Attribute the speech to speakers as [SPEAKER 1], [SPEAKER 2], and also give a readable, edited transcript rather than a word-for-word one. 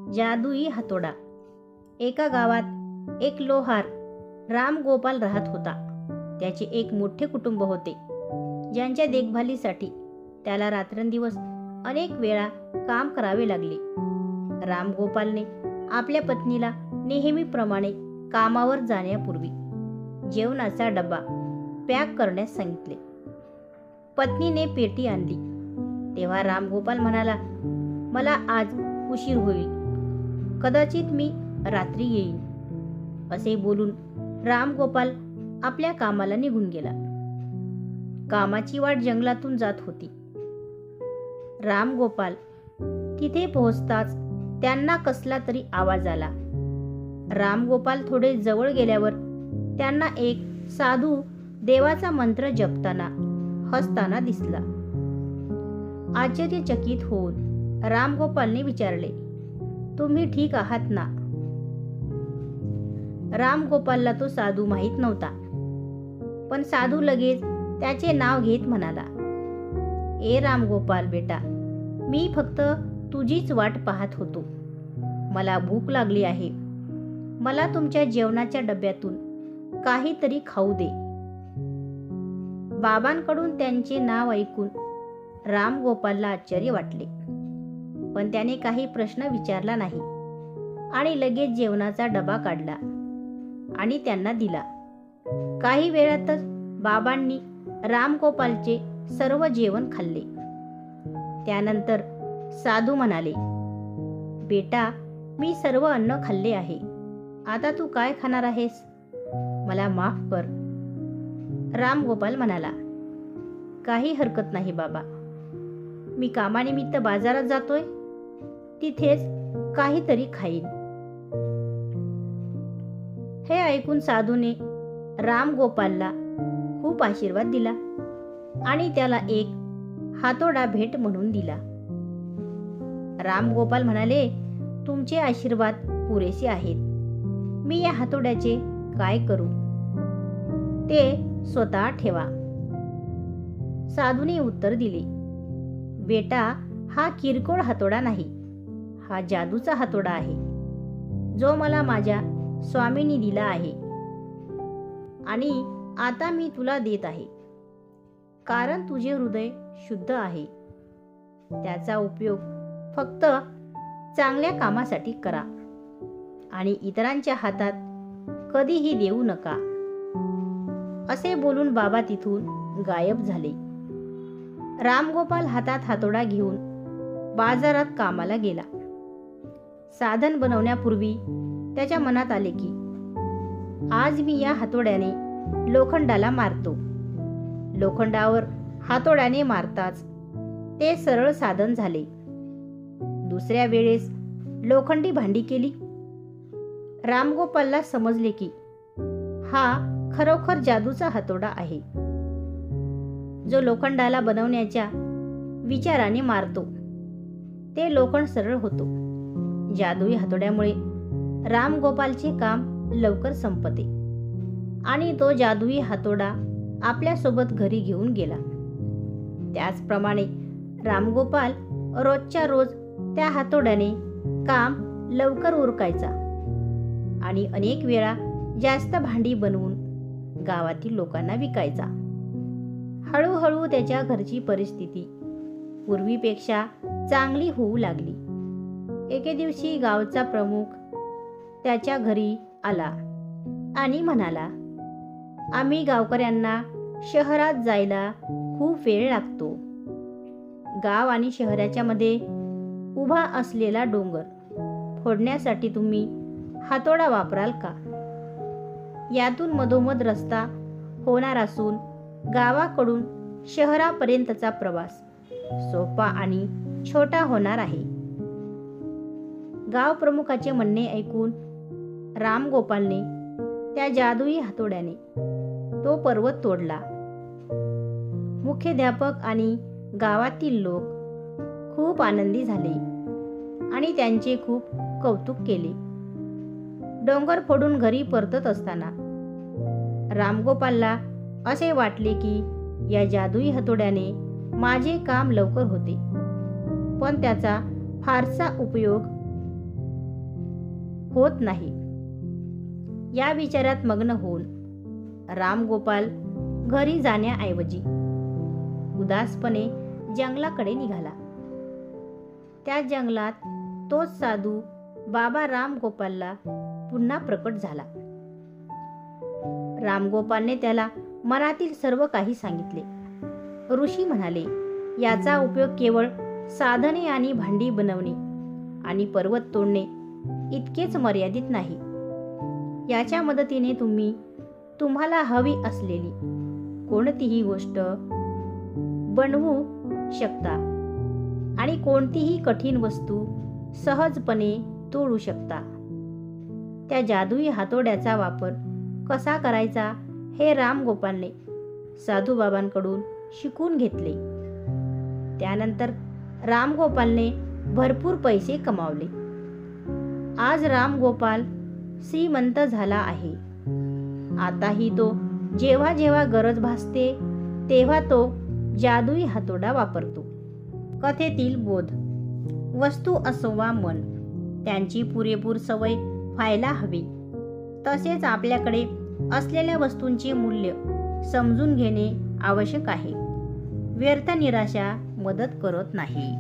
[SPEAKER 1] जादुई हातोडा. एका गावात एक लोहार राम गोपाल राहत होता. त्याचे एक मोठे कुटुंब होते, ज्यांच्या देखभालीसाठी त्याला रात्रंदिवस अनेक वेळा काम करावे लागले. राम गोपालने आपल्या पत्नीला नेहमीप्रमाणे कामावर जाण्यापूर्वी जेवणाचा डबा पॅक करण्यास सांगितले. पत्नीने पेटी आणली तेव्हा राम गोपाल म्हणाला, मला आज उशीर होईल, कदाचित मी रात्री येईन. असे बोलून राम गोपाल आपल्या कामाला निघून गेला. कामाची वाट जंगलातून जात होती. राम गोपाल तिथे पोहोचताच त्यांना कसला तरी आवाज आला. राम गोपाल थोडे जवळ गेल्यावर त्यांना एक साधू देवाचा मंत्र जपताना हसताना दिसला. आश्चर्यचकित होऊन राम गोपालने विचारले, तुम्ही ठीक आहात ना? राम गोपालला तो साधू माहीत नव्हता, पण साधू लगेच त्याचे नाव घेत म्हणाला, ए राम गोपाल बेटा, मी फक्त तुझीच वाट पाहत होतो. मला भूक लागली आहे. मला तुमच्या जेवणाच्या डब्यातून काहीतरी खाऊ दे. बाबांकडून त्यांचे नाव ऐकून राम गोपालला आश्चर्य वाटले, पण त्याने काही प्रश्न विचारला नाही आणि लगेच जेवणाचा डबा काढला आणि त्यांना दिला. काही वेळातच बाबांनी राम गोपालचे सर्व जेवण खाल्ले. त्यानंतर साधू म्हणाले, बेटा, मी सर्व अन्न खाल्ले आहे. आता तू काय खाणार आहेस? मला माफ कर. राम गोपाल म्हणाला, काही हरकत नाही बाबा, मी कामानिमित्त बाजारात जातोय, तिथेच काहीतरी खाईन. हे ऐकून साधूने राम गोपालला खूप आशीर्वाद दिला आणि त्याला एक हातोडा भेट म्हणून दिला. राम गोपाल म्हणाले, तुमचे आशीर्वाद पुरेसे आहेत. मी या हातोड्याचे काय करू? ते स्वतः ठेवा. साधूने उत्तर दिले, बेटा, हा किरकोळ हातोडा नाही, हा जादूचा हातोडा आहे, जो मला माझ्या स्वामींनी दिला आहे आणि आता मी तुला देत आहे, कारण तुझे हृदय शुद्ध आहे. त्याचा उपयोग फक्त चांगल्या कामासाठी करा आणि इतरांच्या हातात कधीही देऊ नका. असे बोलून बाबा तिथून गायब झाले. राम गोपाल हातात हातोडा घेऊन बाजारात कामाला गेला. साधन बनवण्यापूर्वी त्याच्या मनात आले की आज मी या हातोड्याने लोखंडाला मारतो. लोखंडावर हातोड्याने मारताच ते सरळ साधन झाले. दुसऱ्या वेळेस लोखंडी भांडी केली. रामगोपालला समजले की हा खरोखर जादूचा हातोडा आहे, जो लोखंडाला बनवण्याच्या विचाराने मारतो. ते लोखंड सरळ होतो. जादुई हातोड्यामुळे रामगोपालचे काम लवकर संपते आणि तो जादुई हातोडा आपल्यासोबत घरी घेऊन गेला. त्याचप्रमाणे रामगोपाल रोजच्या रोज त्या हातोड्याने काम लवकर उरकायचा आणि अनेक वेळा जास्त भांडी बनवून गावातील लोकांना विकायचा. हळूहळू त्याच्या घरची परिस्थिती पूर्वीपेक्षा चांगली होऊ लागली. एके दिवशी गावचा प्रमुख त्याच्या घरी आला आणि म्हणाला, आम्ही गावकऱ्यांना शहरात जायला खूप वेळ लागतो. गाव आणि शहराच्या मध्ये उभा असलेला डोंगर फोडण्यासाठी तुम्ही हातोडा वापराल का? यातून मधोमध रस्ता होणार असून गावाकडून शहरापर्यंतचा प्रवास सोपा आणि छोटा होणार आहे. गाव प्रमुखाचे म्हणणे ऐकून रामगोपालने त्या जादुई हातोड्याने तो पर्वत तोडला. मुख्याध्यापक आणि गावातील लोक खूप आनंदी झाले आणि त्यांचे खूप कौतुक केले. डोंगर फोडून घरी परतत असताना रामगोपालला असे वाटले की या जादुई हातोड्याने माझे काम लवकर होते, पण त्याचा फारसा उपयोग होत नाही. या विचारात मग्न होऊन रामगोपाल घरी जाण्याऐवजी उदासपणे जंगलाकडे निघाला. त्या जंगलात तोच साधू बाबा रामगोपालला पुन्हा प्रकट झाला. रामगोपालने त्याला मनातील सर्व काही सांगितले. ऋषी म्हणाले, याचा उपयोग केवळ साधने आणि भांडी बनवणे आणि पर्वत तोडणे इतकेच मर्यादित नाही. याच्या मदतीने तुम्ही तुम्हाला हवी असलेली कोणतीही गोष्ट बनवू शकता आणि कोणतीही कठीण वस्तू सहजपणे तोडू शकता. त्या जादुई हातोड्याचा वापर कसा करायचा हे रामगोपालने साधूबाबांकडून शिकून घेतले. त्यानंतर रामगोपालने भरपूर पैसे कमावले. आज रामगोपाल श्रीमंत झाला आहे. आताही तो जेव्हा जेव्हा गरज भासते तेव्हा तो जादुई हातोडा वापरतो. कथेतील बोध: वस्तू असो वा मन, त्यांची पुरेपूर सवय व्हायला हवी. तसेच आपल्याकडे असलेल्या वस्तूंचे मूल्य समजून घेणे आवश्यक आहे. व्यर्थ निराशा मदत करत नाही.